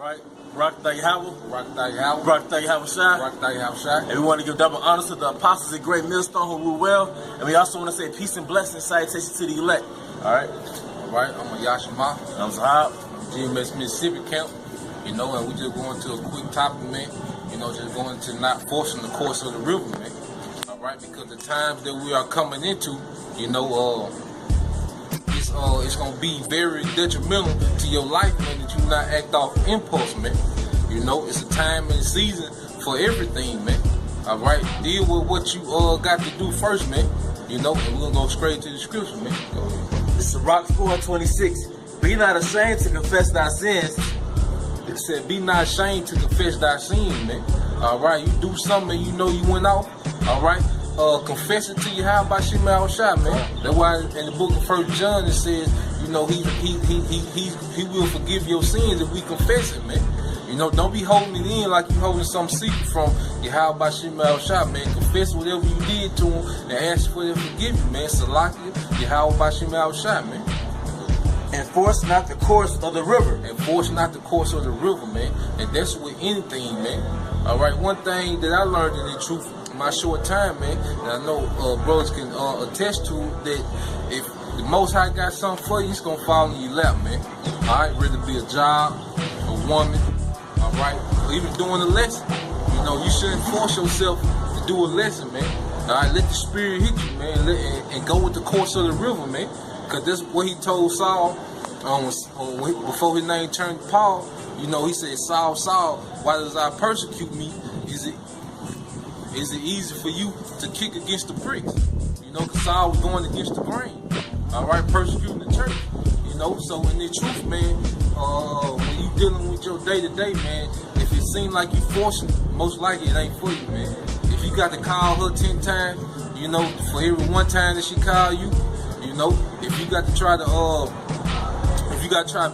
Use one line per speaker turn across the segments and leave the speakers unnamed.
Alright, Rock Thang Howell.
Rock Thang Howell.
Rock Thang Howell Shine.
Rock Thang Howell Shine.
And we want to give double honors to the apostles and great millstone who rule well. And we also want to say peace and blessings, salutations to the elect. Alright?
Alright, I'm a Yashima.
I'm Zahab.
GMS Mississippi camp. You know, and we just going to a quick topic, man. You know, just going to not forcing the course of the river, man. Alright, because the times that we are coming into, you know, it's gonna be very detrimental to your life, man, that you not act off impulse, man. You know, it's a time and season for everything, man. Alright, deal with what you got to do first, man. You know, and we're gonna go straight to the scripture, man. Go ahead.
This is Rock 4:26. Be not ashamed to confess thy sins.
It said, be not ashamed to confess thy sins, man. Alright, you do something you know you went off. Alright, confess it to you. How about Shema Al-Shah, man? That's why in the book of 1 John it says, you know, he will forgive your sins if we confess it, man. You know, don't be holding it in like you holding some secret from Yahweh Shema Al-Shah, man. Confess whatever you did to him and ask for him to forgive you, man. Salakia, Yahweh Shema Al-Shah, man.
Enforce not the course of the river.
Enforce not the course of the river, man. And that's with anything, man. Alright, one thing that I learned in the truth in my short time, man, and I know brothers can attest to, that if the Most High got something for you, it's going to fall in your lap, man. Alright, whether it be a job, a woman, alright, or even doing a lesson. You know, you shouldn't force yourself to do a lesson, man. Alright, let the Spirit hit you, man, and go with the course of the river, man. Because that's what he told Saul before his name turned Paul. You know, he said, Saul, Saul, why does thou persecute me? Is it easy for you to kick against the pricks? You know, because Saul was going against the grain. Alright, persecuting the church. You know, so in the truth, man, when you dealing with your day-to-day, man, if it seems like you forcing, most likely it ain't for you, man. If you got to call her 10 times, you know, for every one time that she call you, you know, if you got to try to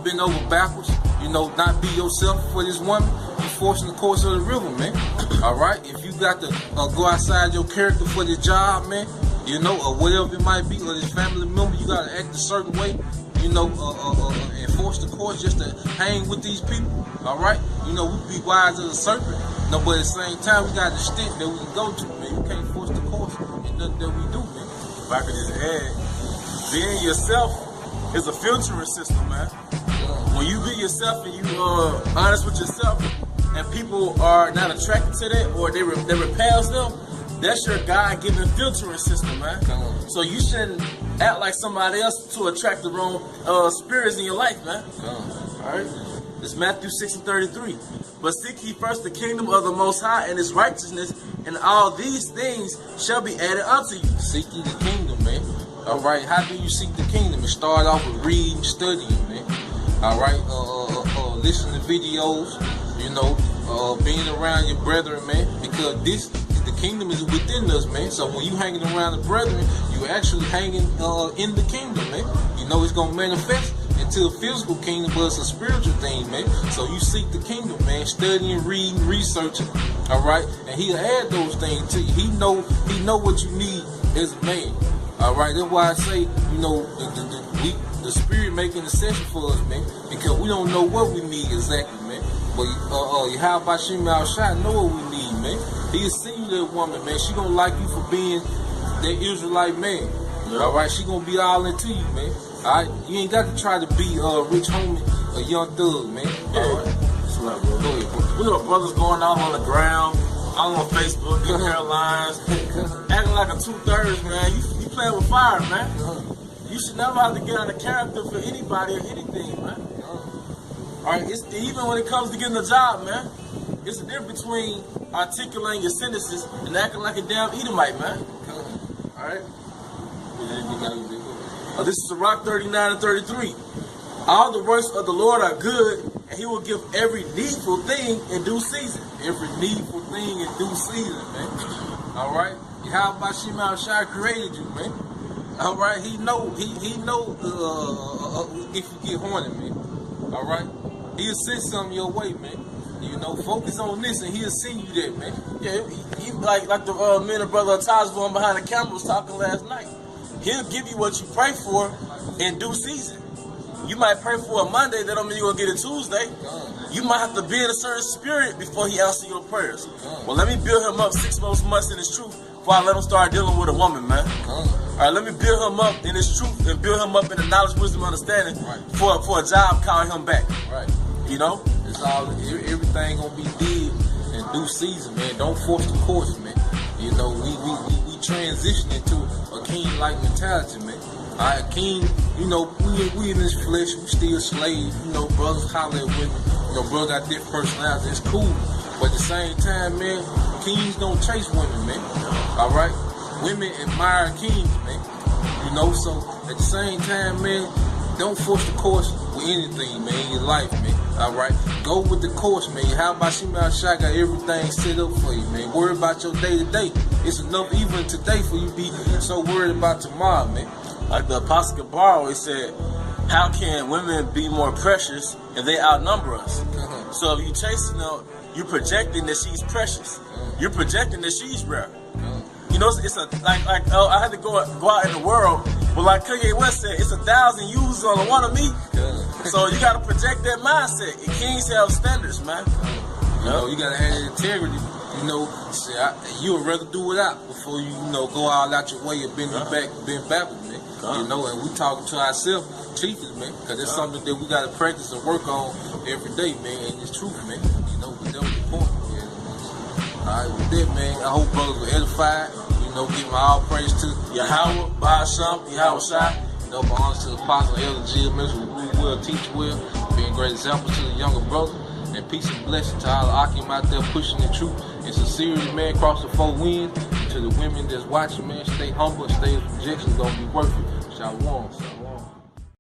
bend over backwards, you know, not be yourself for this woman, you forcing the course of the river, man. Alright, if you got to go outside your character for this job, man, you know, or whatever it might be, or this family member, you got to act a certain way, you know, and force the course just to hang with these people. Alright, you know, we be wise as a serpent. No, but at the same time, we got the extent that we can go to, man. You can't force the course in nothing that we do, man.
If I could just add, being yourself is a filtering system, man. When you be yourself and you honest with yourself, and people are not attracted to that, or they repels them, that's your God-given filtering system, man. So you shouldn't act like somebody else to attract the wrong spirits in your life, man. Alright? It's Matthew 6:33. But seek ye first the kingdom of the Most High and his righteousness, and all these things shall be added unto you.
Seek ye the kingdom, man. Alright, how do you seek the kingdom? It start off with reading, studying, man. Alright, listening to videos, you know, being around your brethren, man, because the kingdom is within us, man. So when you hanging around the brethren, you actually hanging in the kingdom, man. You know, it's gonna manifest into a physical kingdom, but it's a spiritual thing, man. So you seek the kingdom, man, studying, reading, researching, alright, and he'll add those things to you. He know what you need as a man. Alright, that's why I say, you know, the Spirit making intercession for us, man, because we don't know what we need exactly, man. But how about Shema Al-Shah know what we need, man. He'll send you that woman, man. She gonna like you for being that Israelite man. Yeah. Alright, she gonna be all into you, man. Alright, you ain't got to try to be a rich homie, a young thug, man.
Yeah. Alright, that's right, bro. Go ahead, bro. We know brothers going out on the ground, all on Facebook, getting hairlines, acting like a 2/3, man. You playing with fire, man. You should never have to get out of character for anybody or anything, man. Alright, it's even when it comes to getting a job, man. It's the difference between articulating your sentences and acting like a damn Edomite, man. Alright? This is Rock 39:33. All the works of the Lord are good, and he will give every needful thing in due season. Every needful thing in due season, man. Alright? How about Shema Al-Shah created you, man? Alright? He know if you get horny, man. Alright? He'll send something your way, man. You know, focus on this and he'll send you that, man. Yeah, he like the me and the brother Taj one behind the camera was talking last night. He'll give you what you pray for in due season. You might pray for a Monday, that don't mean you're gonna get it Tuesday. you might have to be in a certain spirit before he answers your prayers. Well, let me build him up 6 more months in his truth before I let him start dealing with a woman, man. All right, let me build him up in his truth and build him up in the knowledge, wisdom, understanding for a job calling him back. Right. You know?
It's all, everything gonna be did in due season, man. Don't force the course, man. You know, we transition into a king-like mentality, man. Alright, king, you know, we in this flesh, we still slaves, you know, brothers holler at women, you know, brothers got different personalities, it's cool. But at the same time, man, kings don't chase women, man. Alright? Women admire kings, man. You know, so at the same time, man, don't force the course with anything, man, in your life, man. Alright? Go with the course, man. How about Shima Shai got everything set up for you, man? Worry about your day to day. It's enough even today for you to be so worried about tomorrow, man.
Like the Apostle Gabar always said, how can women be more precious if they outnumber us? So if you chasing her, you're projecting that she's precious. You're projecting that she's rare. You know, it's a like I had to go out in the world, but like Kanye West said, it's 1,000 users on one of me. So you gotta project that mindset. And kings have standards, man.
You know, you gotta have integrity. You know, you would rather do without before you know go all out your way and bend backward, man. You know, and we talking to ourselves chiefly, man, because it's something that we gotta practice and work on every day, man. And it's truth, man. You know, but that was the point. Yeah. All right, with that, man, I hope brothers were edified. You know, give my all praise to
Yahweh, Ba'asham, Yahweh Shai.
You know, my honors to the apostle riverGMS, who will teach well, being great examples to the younger brother. And peace and blessing to all the Akim out there pushing the truth and sincerity, man, across the 4 winds. And to the women that's watching, man, stay humble and stay as rejection gonna be worth it. Shalom.